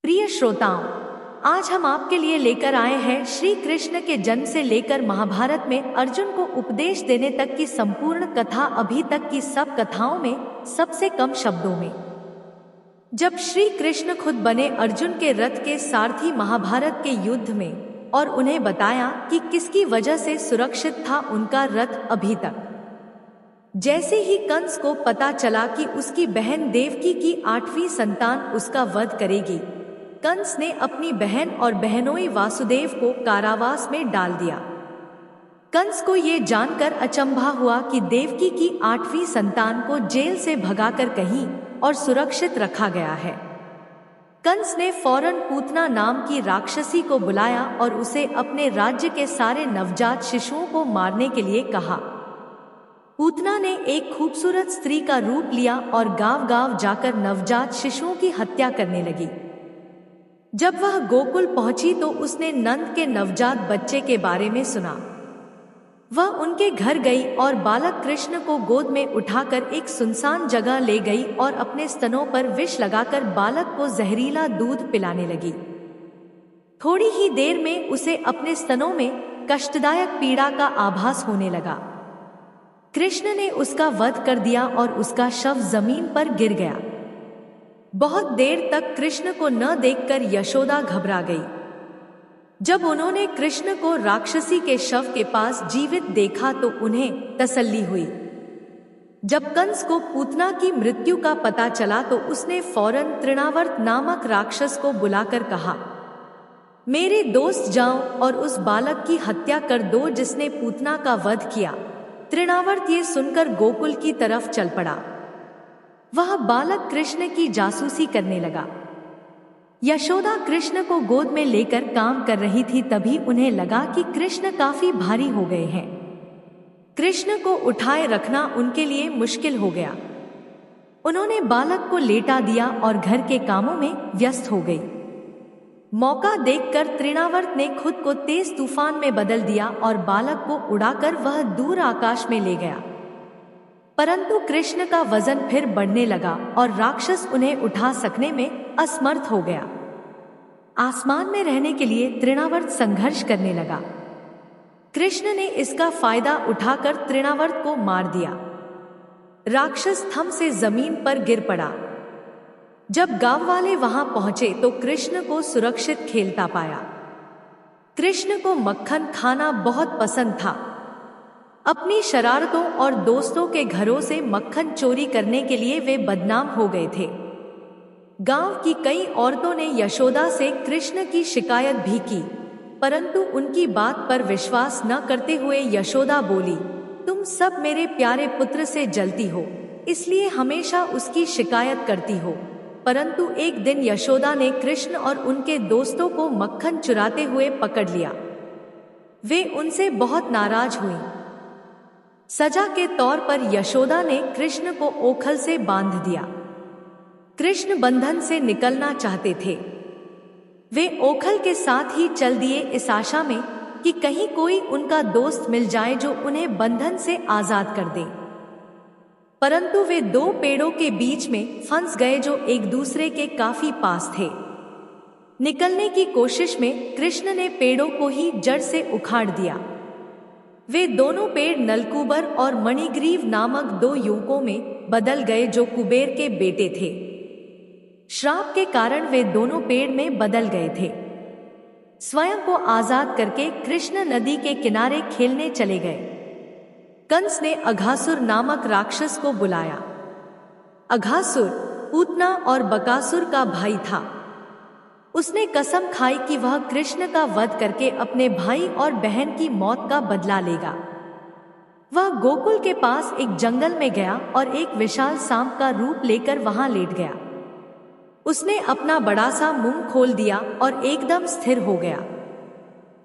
प्रिय श्रोताओं, आज हम आपके लिए लेकर आए हैं श्री कृष्ण के जन्म से लेकर महाभारत में अर्जुन को उपदेश देने तक की संपूर्ण कथा, अभी तक की सब कथाओं में सबसे कम शब्दों में। जब श्री कृष्ण खुद बने अर्जुन के रथ के सारथी महाभारत के युद्ध में, और उन्हें बताया कि किसकी वजह से सुरक्षित था उनका रथ अभी तक। जैसे ही कंस को पता चला कि उसकी बहन देवकी की 8वीं संतान उसका वध करेगी, कंस ने अपनी बहन और बहनोई वासुदेव को कारावास में डाल दिया। कंस को ये जानकर अचंभा हुआ कि देवकी की 8वीं संतान को जेल से भगाकर कहीं और सुरक्षित रखा गया है। कंस ने फौरन पूतना नाम की राक्षसी को बुलाया और उसे अपने राज्य के सारे नवजात शिशुओं को मारने के लिए कहा। पूतना ने एक खूबसूरत स्त्री का रूप लिया और गांव-गांव जाकर नवजात शिशुओं की हत्या करने लगी। जब वह गोकुल पहुंची तो उसने नंद के नवजात बच्चे के बारे में सुना। वह उनके घर गई और बालक कृष्ण को गोद में उठाकर एक सुनसान जगह ले गई और अपने स्तनों पर विष लगाकर बालक को जहरीला दूध पिलाने लगी। थोड़ी ही देर में उसे अपने स्तनों में कष्टदायक पीड़ा का आभास होने लगा। कृष्ण ने उसका वध कर दिया और उसका शव जमीन पर गिर गया। बहुत देर तक कृष्ण को न देखकर यशोदा घबरा गई। जब उन्होंने कृष्ण को राक्षसी के शव के पास जीवित देखा तो उन्हें तसल्ली हुई। जब कंस को पूतना की मृत्यु का पता चला तो उसने फौरन तृणावर्त नामक राक्षस को बुलाकर कहा, मेरे दोस्त जाओ और उस बालक की हत्या कर दो जिसने पूतना का वध किया। तृणावर्त ये सुनकर गोकुल की तरफ चल पड़ा। वह बालक कृष्ण की जासूसी करने लगा। यशोदा कृष्ण को गोद में लेकर काम कर रही थी, तभी उन्हें लगा कि कृष्ण काफी भारी हो गए हैं। कृष्ण को उठाए रखना उनके लिए मुश्किल हो गया। उन्होंने बालक को लेटा दिया और घर के कामों में व्यस्त हो गई। मौका देखकर तृणावर्त ने खुद को तेज तूफान में बदल दिया और बालक को उड़ाकर वह दूर आकाश में ले गया। परंतु कृष्ण का वजन फिर बढ़ने लगा और राक्षस उन्हें उठा सकने में असमर्थ हो गया। आसमान में रहने के लिए तृणावर्त संघर्ष करने लगा। कृष्ण ने इसका फायदा उठाकर तृणावर्त को मार दिया। राक्षस थम से जमीन पर गिर पड़ा। जब गांव वाले वहां पहुंचे तो कृष्ण को सुरक्षित खेलता पाया। कृष्ण को मक्खन खाना बहुत पसंद था। अपनी शरारतों और दोस्तों के घरों से मक्खन चोरी करने के लिए वे बदनाम हो गए थे। गांव की कई औरतों ने यशोदा से कृष्ण की शिकायत भी की, परंतु उनकी बात पर विश्वास न करते हुए यशोदा बोली, तुम सब मेरे प्यारे पुत्र से जलती हो, इसलिए हमेशा उसकी शिकायत करती हो। परंतु एक दिन यशोदा ने कृष्ण और उनके दोस्तों को मक्खन चुराते हुए पकड़ लिया। वे उनसे बहुत नाराज हुईं। सजा के तौर पर यशोदा ने कृष्ण को ओखल से बांध दिया। कृष्ण बंधन से निकलना चाहते थे। वे ओखल के साथ ही चल दिए इस आशा में कि कहीं कोई उनका दोस्त मिल जाए जो उन्हें बंधन से आजाद कर दे। परंतु वे दो पेड़ों के बीच में फंस गए जो एक दूसरे के काफी पास थे। निकलने की कोशिश में कृष्ण ने पेड़ों को ही जड़ से उखाड़ दिया। वे दोनों पेड़ नलकूबर और मणिग्रीव नामक दो युवकों में बदल गए जो कुबेर के बेटे थे। श्राप के कारण वे दोनों पेड़ में बदल गए थे। स्वयं को आजाद करके कृष्ण नदी के किनारे खेलने चले गए। कंस ने अघासुर नामक राक्षस को बुलाया। अघासुर पूतना और बकासुर का भाई था। उसने कसम खाई कि वह कृष्ण का वध करके अपने भाई और बहन की मौत का बदला लेगा। वह गोकुल के पास एक जंगल में गया और एक विशाल सांप का रूप लेकर वहां लेट गया। उसने अपना बड़ा सा मुंह खोल दिया और एकदम स्थिर हो गया।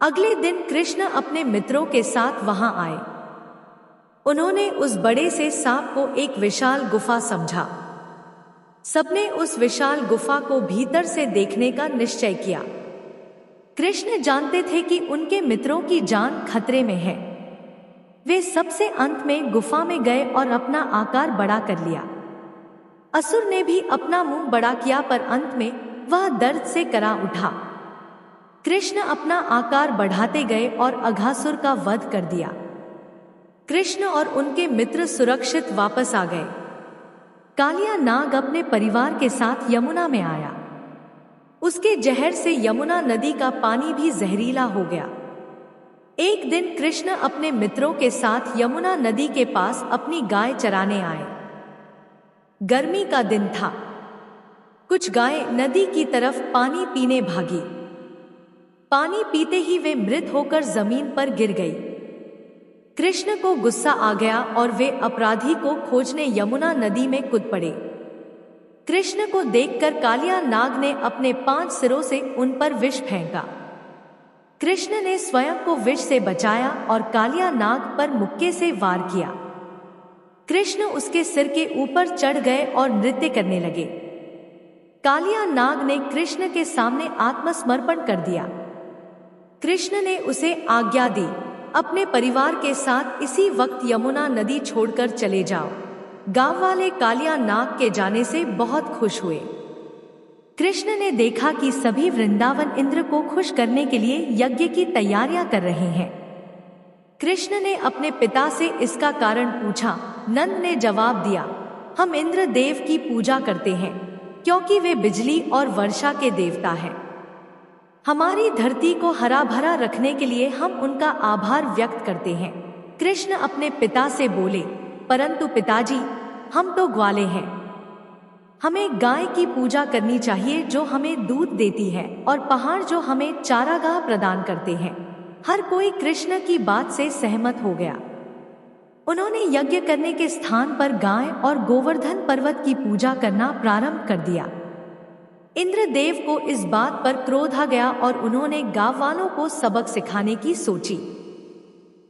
अगले दिन कृष्ण अपने मित्रों के साथ वहां आए। उन्होंने उस बड़े से सांप को एक विशाल गुफा समझा। सबने उस विशाल गुफा को भीतर से देखने का निश्चय किया। कृष्ण जानते थे कि उनके मित्रों की जान खतरे में है। वे सबसे अंत में गुफा में गए और अपना आकार बड़ा कर लिया। असुर ने भी अपना मुंह बड़ा किया, पर अंत में वह दर्द से करा उठा। कृष्ण अपना आकार बढ़ाते गए और अघासुर का वध कर दिया। कृष्ण और उनके मित्र सुरक्षित वापस आ गए। कालिया नाग अपने परिवार के साथ यमुना में आया। उसके जहर से यमुना नदी का पानी भी जहरीला हो गया। एक दिन कृष्ण अपने मित्रों के साथ यमुना नदी के पास अपनी गाय चराने आए। गर्मी का दिन था। कुछ गायें नदी की तरफ पानी पीने भागी। पानी पीते ही वे मृत होकर जमीन पर गिर गई। कृष्ण को गुस्सा आ गया और वे अपराधी को खोजने यमुना नदी में कूद पड़े। कृष्ण को देखकर कालिया नाग ने अपने 5 सिरों से उन पर विष फेंका। कृष्ण ने स्वयं को विष से बचाया और कालिया नाग पर मुक्के से वार किया। कृष्ण उसके सिर के ऊपर चढ़ गए और नृत्य करने लगे। कालिया नाग ने कृष्ण के सामने आत्मसमर्पण कर दिया। कृष्ण ने उसे आज्ञा दी, अपने परिवार के साथ इसी वक्त यमुना नदी छोड़कर चले जाओ। गांव वाले कालिया नाग के जाने से बहुत खुश हुए। कृष्ण ने देखा कि सभी वृंदावन इंद्र को खुश करने के लिए यज्ञ की तैयारियां कर रहे हैं। कृष्ण ने अपने पिता से इसका कारण पूछा। नंद ने जवाब दिया, हम इंद्र देव की पूजा करते हैं क्योंकि वे बिजली और वर्षा के देवता हैं। हमारी धरती को हरा भरा रखने के लिए हम उनका आभार व्यक्त करते हैं। कृष्ण अपने पिता से बोले, परंतु पिताजी, हम तो ग्वाले हैं। हमें गाय की पूजा करनी चाहिए जो हमें दूध देती है, और पहाड़ जो हमें चारागाह प्रदान करते हैं। हर कोई कृष्ण की बात से सहमत हो गया। उन्होंने यज्ञ करने के स्थान पर गाय और गोवर्धन पर्वत की पूजा करना प्रारंभ कर दिया। इंद्रदेव को इस बात पर क्रोध आ गया और उन्होंने गांव वालों को सबक सिखाने की सोची।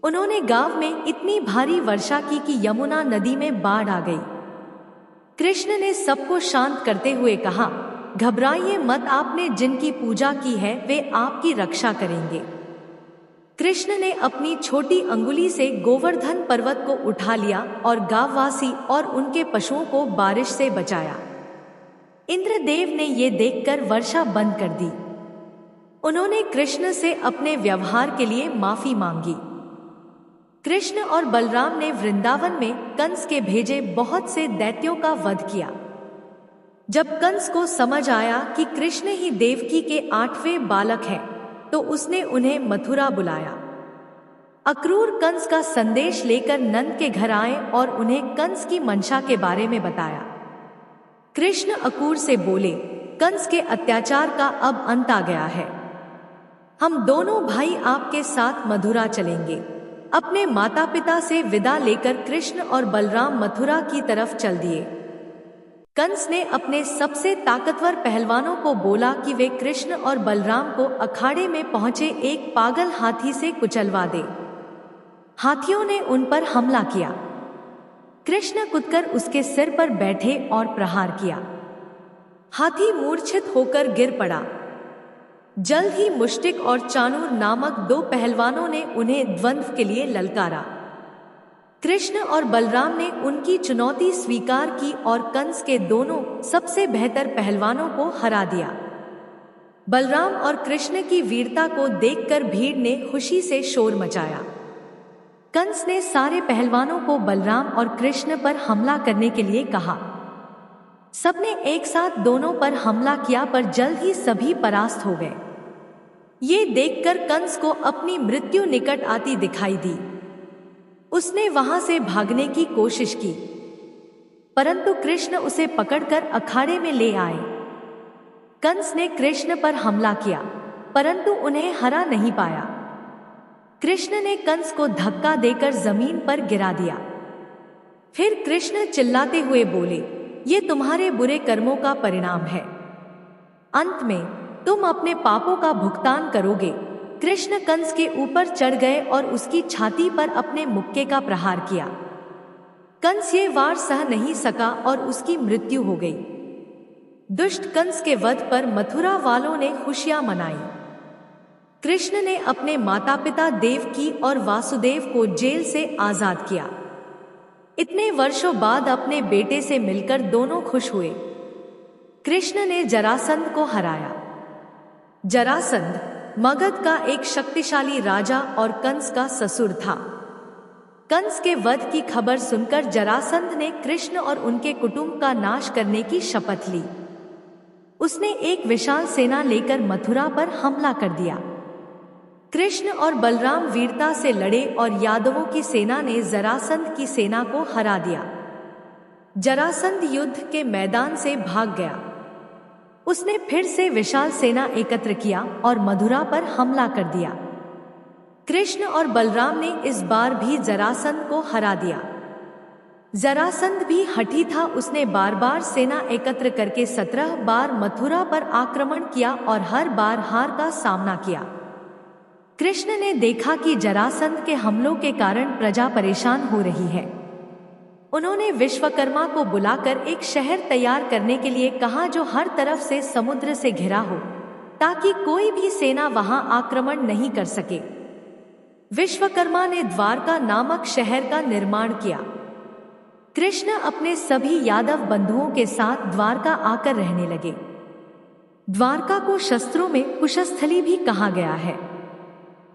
उन्होंने गांव में इतनी भारी वर्षा की कि यमुना नदी में बाढ़ आ गई। कृष्ण ने सबको शांत करते हुए कहा, घबराइए मत, आपने जिनकी पूजा की है वे आपकी रक्षा करेंगे। कृष्ण ने अपनी छोटी अंगुली से गोवर्धन पर्वत को उठा लिया और गांववासी और उनके पशुओं को बारिश से बचाया। इंद्रदेव ने ये देखकर वर्षा बंद कर दी। उन्होंने कृष्ण से अपने व्यवहार के लिए माफी मांगी। कृष्ण और बलराम ने वृंदावन में कंस के भेजे बहुत से दैत्यों का वध किया। जब कंस को समझ आया कि कृष्ण ही देवकी के 8वें बालक हैं, तो उसने उन्हें मथुरा बुलाया। अक्रूर कंस का संदेश लेकर नंद के घर आए और उन्हें कंस की मंशा के बारे में बताया। कृष्ण अक्रूर से बोले, कंस के अत्याचार का अब अंत आ गया है। हम दोनों भाई आपके साथ मथुरा चलेंगे। अपने माता पिता से विदा लेकर कृष्ण और बलराम मथुरा की तरफ चल दिए। कंस ने अपने सबसे ताकतवर पहलवानों को बोला कि वे कृष्ण और बलराम को अखाड़े में पहुंचे एक पागल हाथी से कुचलवा दे। हाथियों ने उन पर हमला किया। कृष्ण कूदकर उसके सिर पर बैठे और प्रहार किया। हाथी मूर्छित होकर गिर पड़ा। जल्द ही मुष्टिक और चाणूर नामक 2 पहलवानों ने उन्हें द्वंद्व के लिए ललकारा। कृष्ण और बलराम ने उनकी चुनौती स्वीकार की और कंस के दोनों सबसे बेहतर पहलवानों को हरा दिया। बलराम और कृष्ण की वीरता को देखकर भीड़ ने खुशी से शोर मचाया। कंस ने सारे पहलवानों को बलराम और कृष्ण पर हमला करने के लिए कहा। सबने एक साथ दोनों पर हमला किया, पर जल्द ही सभी परास्त हो गए। ये देखकर कंस को अपनी मृत्यु निकट आती दिखाई दी। उसने वहां से भागने की कोशिश की, परंतु कृष्ण उसे पकड़कर अखाड़े में ले आए। कंस ने कृष्ण पर हमला किया, परंतु उन्हें हरा नहीं पाया। कृष्ण ने कंस को धक्का देकर जमीन पर गिरा दिया। फिर कृष्ण चिल्लाते हुए बोले, ये तुम्हारे बुरे कर्मों का परिणाम है। अंत में तुम अपने पापों का भुगतान करोगे। कृष्ण कंस के ऊपर चढ़ गए और उसकी छाती पर अपने मुक्के का प्रहार किया। कंस ये वार सह नहीं सका और उसकी मृत्यु हो गई। दुष्ट कंस के वध पर मथुरा वालों ने खुशियां मनाई। कृष्ण ने अपने माता पिता देवकी और वासुदेव को जेल से आजाद किया। इतने वर्षों बाद अपने बेटे से मिलकर दोनों खुश हुए। कृष्ण ने जरासंध को हराया। जरासंध मगध का एक शक्तिशाली राजा और कंस का ससुर था। कंस के वध की खबर सुनकर जरासंध ने कृष्ण और उनके कुटुंब का नाश करने की शपथ ली। उसने एक विशाल सेना लेकर मथुरा पर हमला कर दिया। कृष्ण और बलराम वीरता से लड़े और यादवों की सेना ने जरासंध की सेना को हरा दिया। जरासंध युद्ध के मैदान से भाग गया। उसने फिर से विशाल सेना एकत्र किया और मथुरा पर हमला कर दिया। कृष्ण और बलराम ने इस बार भी जरासंध को हरा दिया। जरासंध भी हठी था। उसने बार बार सेना एकत्र करके 17 बार मथुरा पर आक्रमण किया और हर बार हार का सामना किया। कृष्ण ने देखा कि जरासंध के हमलों के कारण प्रजा परेशान हो रही है। उन्होंने विश्वकर्मा को बुलाकर एक शहर तैयार करने के लिए कहा जो हर तरफ से समुद्र से घिरा हो, ताकि कोई भी सेना वहां आक्रमण नहीं कर सके। विश्वकर्मा ने द्वारका नामक शहर का निर्माण किया। कृष्ण अपने सभी यादव बंधुओं के साथ द्वारका आकर रहने लगे। द्वारका को शस्त्रों में कुशस्थली भी कहा गया है।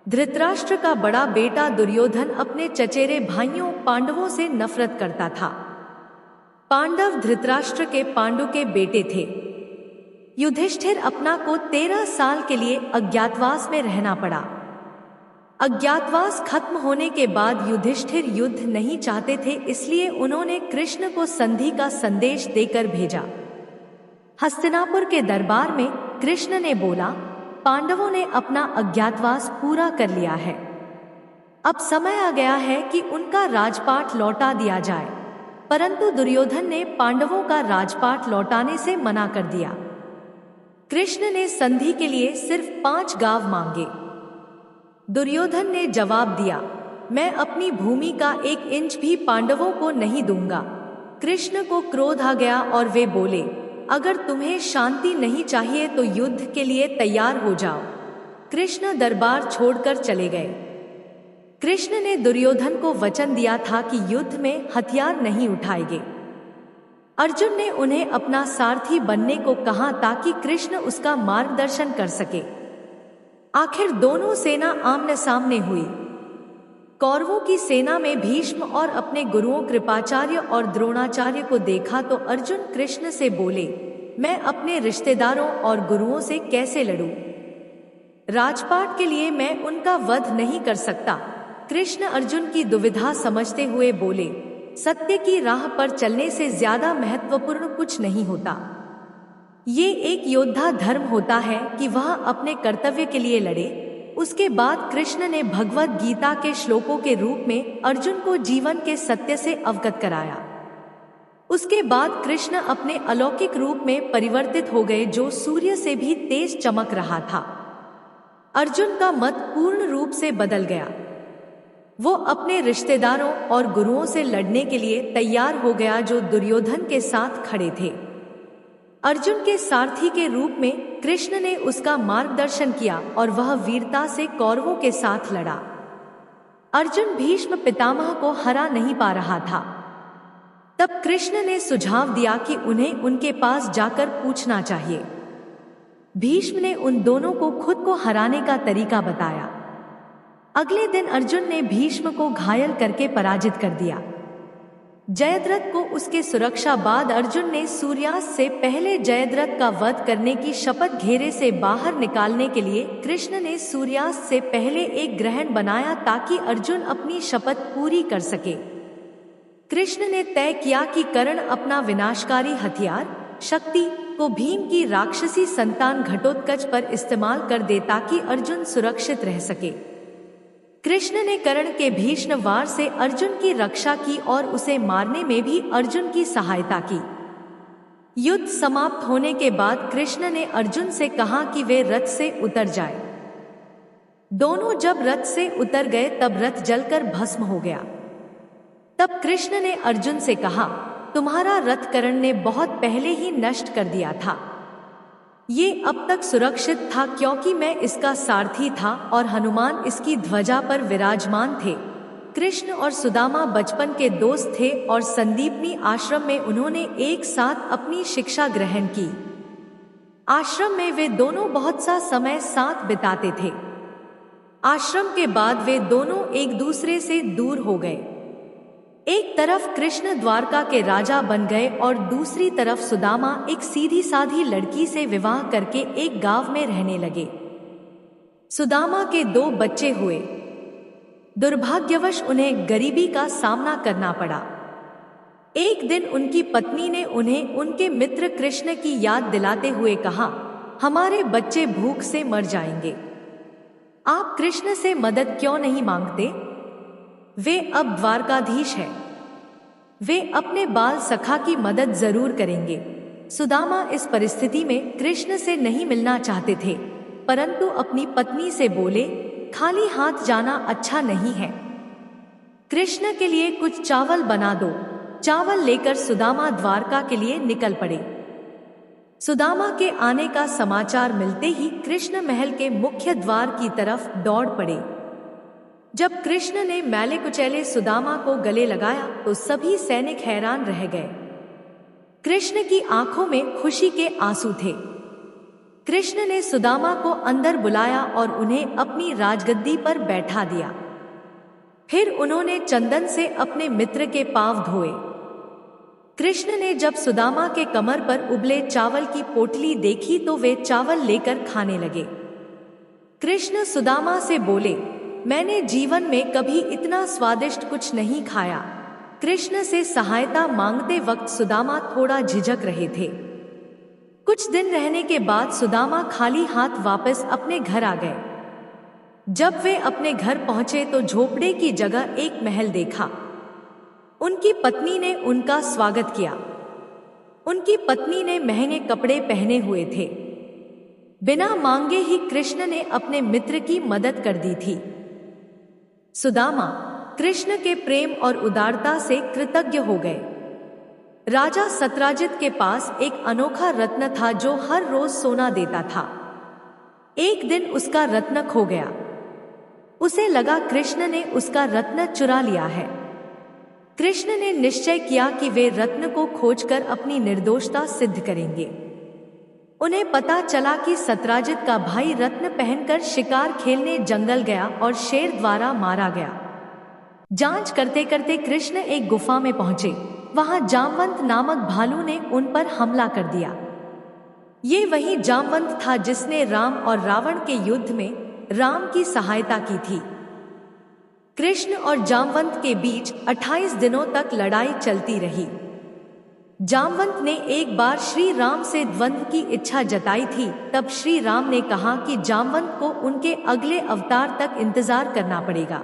धृतराष्ट्र का बड़ा बेटा दुर्योधन अपने चचेरे भाइयों पांडवों से नफरत करता था। पांडव धृतराष्ट्र के पांडु के बेटे थे। युधिष्ठिर अपना को 13 साल के लिए अज्ञातवास में रहना पड़ा। अज्ञातवास खत्म होने के बाद युधिष्ठिर युद्ध नहीं चाहते थे, इसलिए उन्होंने कृष्ण को संधि का संदेश देकर भेजा। हस्तिनापुर के दरबार में कृष्ण ने बोला, पांडवों ने अपना अज्ञातवास पूरा कर लिया है। अब समय आ गया है कि उनका राजपाट लौटा दिया जाए। परंतु दुर्योधन ने पांडवों का राजपाट लौटाने से मना कर दिया। कृष्ण ने संधि के लिए सिर्फ 5 गांव मांगे। दुर्योधन ने जवाब दिया, मैं अपनी भूमि का 1 इंच भी पांडवों को नहीं दूंगा। कृष्ण को क्रोध आ गया और वे बोले, अगर तुम्हें शांति नहीं चाहिए तो युद्ध के लिए तैयार हो जाओ। कृष्ण दरबार छोड़कर चले गए। कृष्ण ने दुर्योधन को वचन दिया था कि युद्ध में हथियार नहीं उठाएंगे। अर्जुन ने उन्हें अपना सारथी बनने को कहा ताकि कृष्ण उसका मार्गदर्शन कर सके। आखिर दोनों सेना आमने सामने हुई। कौरवों की सेना में भीष्म और अपने गुरुओं कृपाचार्य और द्रोणाचार्य को देखा तो अर्जुन कृष्ण से बोले, मैं अपने रिश्तेदारों और गुरुओं से कैसे लड़ूं? राजपाट के लिए मैं उनका वध नहीं कर सकता। कृष्ण अर्जुन की दुविधा समझते हुए बोले, सत्य की राह पर चलने से ज्यादा महत्वपूर्ण कुछ नहीं होता। ये एक योद्धा धर्म होता है कि वह अपने कर्तव्य के लिए लड़े। उसके बाद कृष्ण ने भगवद गीता के श्लोकों के रूप में अर्जुन को जीवन के सत्य से अवगत कराया। उसके बाद कृष्ण अपने अलौकिक रूप में परिवर्तित हो गए, जो सूर्य से भी तेज चमक रहा था। अर्जुन का मत पूर्ण रूप से बदल गया। वो अपने रिश्तेदारों और गुरुओं से लड़ने के लिए तैयार हो गया, जो दुर्योधन के साथ खड़े थे। अर्जुन के सारथी के रूप में कृष्ण ने उसका मार्गदर्शन किया और वह वीरता से कौरवों के साथ लड़ा। अर्जुन भीष्म पितामह को हरा नहीं पा रहा था। तब कृष्ण ने सुझाव दिया कि उन्हें उनके पास जाकर पूछना चाहिए। भीष्म ने उन दोनों को खुद को हराने का तरीका बताया। अगले दिन अर्जुन ने भीष्म को घायल करके पराजित कर दिया। जयद्रथ को उसके सुरक्षा बाद अर्जुन ने सूर्यास्त से पहले जयद्रथ का वध करने की शपथ घेरे से बाहर निकालने के लिए कृष्ण ने सूर्यास्त से पहले एक ग्रहण बनाया ताकि अर्जुन अपनी शपथ पूरी कर सके। कृष्ण ने तय किया कि कर्ण अपना विनाशकारी हथियार शक्ति को भीम की राक्षसी संतान घटोत्कच पर इस्तेमाल कर दे ताकि अर्जुन सुरक्षित रह सके। कृष्ण ने कर्ण के भीषण वार से अर्जुन की रक्षा की और उसे मारने में भी अर्जुन की सहायता की। युद्ध समाप्त होने के बाद कृष्ण ने अर्जुन से कहा कि वे रथ से उतर जाए। दोनों जब रथ से उतर गए तब रथ जलकर भस्म हो गया। तब कृष्ण ने अर्जुन से कहा, तुम्हारा रथ कर्ण ने बहुत पहले ही नष्ट कर दिया था। ये अब तक सुरक्षित था क्योंकि मैं इसका सारथी था और हनुमान इसकी ध्वजा पर विराजमान थे। कृष्ण और सुदामा बचपन के दोस्त थे और संदीपनी आश्रम में उन्होंने एक साथ अपनी शिक्षा ग्रहण की। आश्रम में वे दोनों बहुत सा समय साथ बिताते थे। आश्रम के बाद वे दोनों एक दूसरे से दूर हो गए। एक तरफ कृष्ण द्वारका के राजा बन गए और दूसरी तरफ सुदामा एक सीधी साधी लड़की से विवाह करके एक गांव में रहने लगे। सुदामा के 2 बच्चे हुए। दुर्भाग्यवश उन्हें गरीबी का सामना करना पड़ा। एक दिन उनकी पत्नी ने उन्हें उनके मित्र कृष्ण की याद दिलाते हुए कहा, हमारे बच्चे भूख से मर जाएंगे, आप कृष्ण से मदद क्यों नहीं मांगते? वे अब द्वारकाधीश हैं, वे अपने बाल सखा की मदद जरूर करेंगे। सुदामा इस परिस्थिति में कृष्ण से नहीं मिलना चाहते थे, परंतु अपनी पत्नी से बोले, खाली हाथ जाना अच्छा नहीं है, कृष्ण के लिए कुछ चावल बना दो। चावल लेकर सुदामा द्वारका के लिए निकल पड़े। सुदामा के आने का समाचार मिलते ही कृष्ण महल के मुख्य द्वार की तरफ दौड़ पड़े। जब कृष्ण ने मैले कुचैले सुदामा को गले लगाया तो सभी सैनिक हैरान रह गए। कृष्ण की आंखों में खुशी के आंसू थे। कृष्ण ने सुदामा को अंदर बुलाया और उन्हें अपनी राजगद्दी पर बैठा दिया। फिर उन्होंने चंदन से अपने मित्र के पांव धोए। कृष्ण ने जब सुदामा के कमर पर उबले चावल की पोटली देखी तो वे चावल लेकर खाने लगे। कृष्ण सुदामा से बोले, मैंने जीवन में कभी इतना स्वादिष्ट कुछ नहीं खाया। कृष्ण से सहायता मांगते वक्त सुदामा थोड़ा झिझक रहे थे। कुछ दिन रहने के बाद सुदामा खाली हाथ वापस अपने घर आ गए। जब वे अपने घर पहुंचे तो झोपड़े की जगह एक महल देखा। उनकी पत्नी ने उनका स्वागत किया। उनकी पत्नी ने महंगे कपड़े पहने हुए थे। बिना मांगे ही कृष्ण ने अपने मित्र की मदद कर दी थी। सुदामा कृष्ण के प्रेम और उदारता से कृतज्ञ हो गए। राजा सत्राजित के पास एक अनोखा रत्न था जो हर रोज सोना देता था। एक दिन उसका रत्न खो गया। उसे लगा कृष्ण ने उसका रत्न चुरा लिया है। कृष्ण ने निश्चय किया कि वे रत्न को खोजकर अपनी निर्दोषता सिद्ध करेंगे। उन्हें पता चला कि सत्राजित का भाई रत्न पहनकर शिकार खेलने जंगल गया और शेर द्वारा मारा गया। जांच करते करते कृष्ण एक गुफा में पहुंचे। वहां जामवंत नामक भालू ने उन पर हमला कर दिया। ये वही जामवंत था जिसने राम और रावण के युद्ध में राम की सहायता की थी। कृष्ण और जामवंत के बीच 28 दिनों तक लड़ाई चलती रही। जामवंत ने एक बार श्री राम से द्वंद्व की इच्छा जताई थी। तब श्री राम ने कहा कि जामवंत को उनके अगले अवतार तक इंतजार करना पड़ेगा।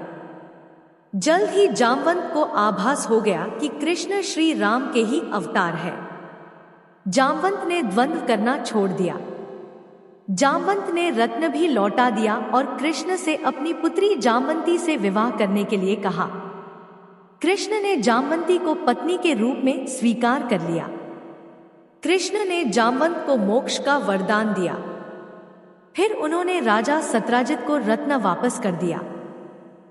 जल्द ही जामवंत को आभास हो गया कि कृष्ण श्री राम के ही अवतार है। जामवंत ने द्वंद्व करना छोड़ दिया। जामवंत ने रत्न भी लौटा दिया और कृष्ण से अपनी पुत्री जामवंती से विवाह करने के लिए कहा। कृष्ण ने जामवंती को पत्नी के रूप में स्वीकार कर लिया। कृष्ण ने जामवंत को मोक्ष का वरदान दिया। फिर उन्होंने राजा सत्राजित को रत्न वापस कर दिया।